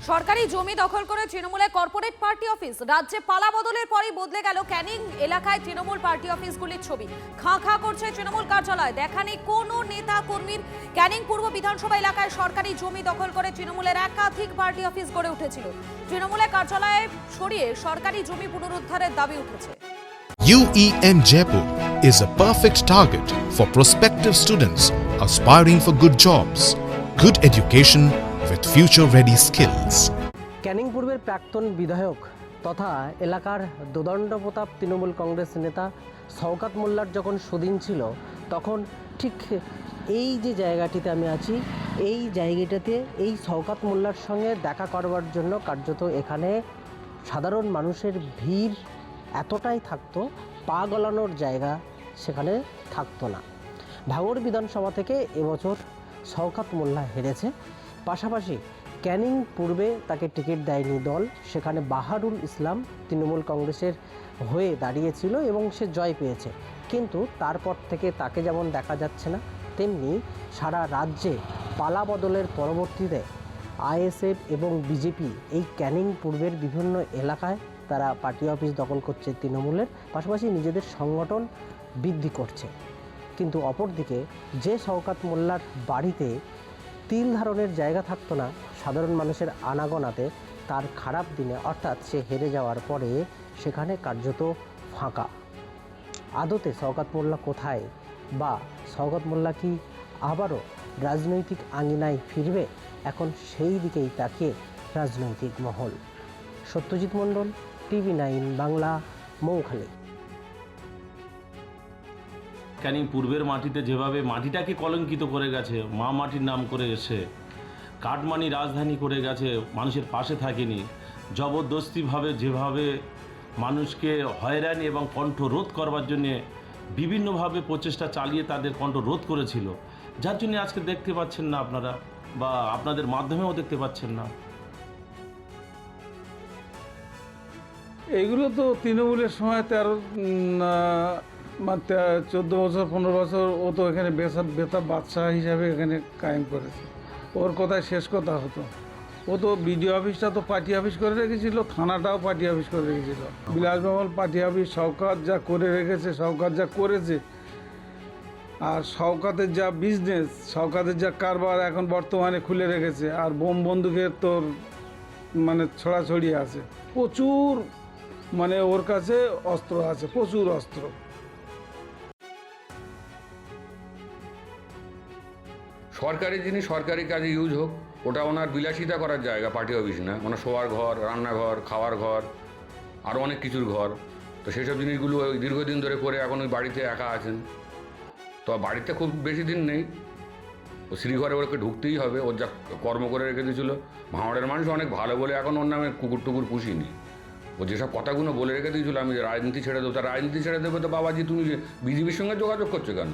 সরকারি জমি দখল করে তৃণমূলের কর্পোরেট পার্টি অফিস। রাজ্যে পালা বদলের পরেই বদলে গেল ক্যানিং এলাকায় তৃণমূল পার্টি অফিসগুলির ছবি। খাঁ খাঁ করছে তৃণমূল কার্যালয়। দেখা নেই কোনো নেতা কর্মীর। ক্যানিং পূর্ব বিধানসভা এলাকায় সরকারি জমি দখল করে তৃণমূলের একাধিক পার্টি অফিস গড়ে উঠেছিল। তৃণমূলের কার্যালয়ে সরিয়ে সরকারি জমি পুনরুদ্ধারের দাবি উঠেছে। UEM Jaipur is a perfect target for prospective students aspiring for good jobs, good education with future-ready skills. Canning পূর্বের প্রাক্তন বিধায়ক তথা এলাকার দোদণ্ড প্রতাপ তৃণমূল কংগ্রেস নেতা শওকত মোল্লার যখন সুদিন ছিল, তখন ঠিক এই যে জায়গাটিতে আমি আছি, এই জায়গাটাতে এই শওকত মোল্লার সঙ্গে দেখা করবার জন্য কার্যত এখানে সাধারণ মানুষের ভিড় এতটাই থাকতো, পা গলানোর জায়গা সেখানে থাকতো না। ভাঙড় বিধানসভা থেকে এবছর শওকত মোল্লা হেরেছে। পাশাপাশি ক্যানিং পূর্বে তাকে টিকিট দেয়নি দল, সেখানে বাহারুল ইসলাম তৃণমূল কংগ্রেসের হয়ে দাঁড়িয়েছিল এবং সে জয় পেয়েছে। কিন্তু তারপর থেকে তাকে যেমন দেখা যাচ্ছে না, তেমনি সারা রাজ্যে পালা বদলের পরবর্তীতে আইএসএফ এবং বিজেপি এই ক্যানিং পূর্বের বিভিন্ন এলাকায় তারা পার্টি অফিস দখল করছে তৃণমূলের, পাশাপাশি নিজেদের সংগঠন বৃদ্ধি করছে। কিন্তু অপরদিকে যে শওকত মোল্লার বাড়িতে তিল ধারণের জায়গা থাকতো না সাধারণ মানুষের আনাগোনাতে, তার খারাপ দিনে অর্থাৎ সে হেরে যাওয়ার পরে সেখানে কার্যত ফাঁকা। আদতে শওকত মোল্লা কোথায়, বা শওকত মোল্লা কি আবারও রাজনৈতিক আঙিনায় ফিরবে? এখন সেই দিকেই তাকিয়ে রাজনৈতিক মহল। সত্যজিৎ মণ্ডল, TV9 বাংলা, মৌখালী। ক্যানিং পূর্বের মাটিতে যেভাবে মাটিটাকে কলঙ্কিত করে গেছে, মা মাটির নাম করে এসে কাটমানি রাজধানী করে গেছে, মানুষের পাশে থাকেনি, জবরদস্তিভাবে যেভাবে মানুষকে হয়রানি এবং কণ্ঠ রোধ করবার জন্যে বিভিন্নভাবে প্রচেষ্টা চালিয়ে তাদের কণ্ঠ রোধ করেছিল, যার জন্য আজকে দেখতে পাচ্ছেন না আপনারা, বা আপনাদের মাধ্যমেও দেখতে পাচ্ছেন না। এইগুলো তো তৃণমূলের সময় 14 বছর 15 বছর ও তো এখানে বেতা বাদশাহ হিসাবে এখানে কায়েম করেছে। ওর কথায় শেষ কথা হতো। ও তো বিডিও অফিসটা তো পার্টি অফিস করে রেখেছিল, থানাটাও পার্টি অফিস করে রেখেছিল। বিলাসবহুল পার্টি অফিস শওকত যা করে রেখেছে, শওকত যা করেছে, আর শওকতের যা বিজনেস, শওকতের যা কারবার এখন বর্তমানে খুলে রেখেছে, আর বোম বন্দুকের তোর মানে ছড়াছড়ি আছে প্রচুর, মানে ওর কাছে অস্ত্র আছে, প্রচুর অস্ত্র। সরকারি জিনিস সরকারি কাজে ইউজ হোক, ওটা ওনার বিলাসিতা করার জায়গা, পার্টি অফিস না। ওনার শোয়ার ঘর, রান্নাঘর, খাওয়ার ঘর, আরও অনেক কিছুর ঘর। তো সেসব জিনিসগুলো দীর্ঘদিন ধরে করে এখন ওই বাড়িতে একা আছেন। তো বাড়িতে খুব বেশি দিন নেই, ও শ্রীঘরে ওকে ঢুকতেই হবে। ওর যা কর্ম করে রেখে দিয়েছিল, ভাঙড়ের মানুষ অনেক ভালো বলে এখন ওর নামে কুকুর টুকুর পুষিনি। ও যেসব কথাগুলো বলে রেখে দিয়েছিল, আমি রাজনীতি ছেড়ে দেবো, তা রাজনীতি ছেড়ে দেবো তো বাবাজি তুমি বিজেপির সঙ্গে যোগাযোগ করছো কেন?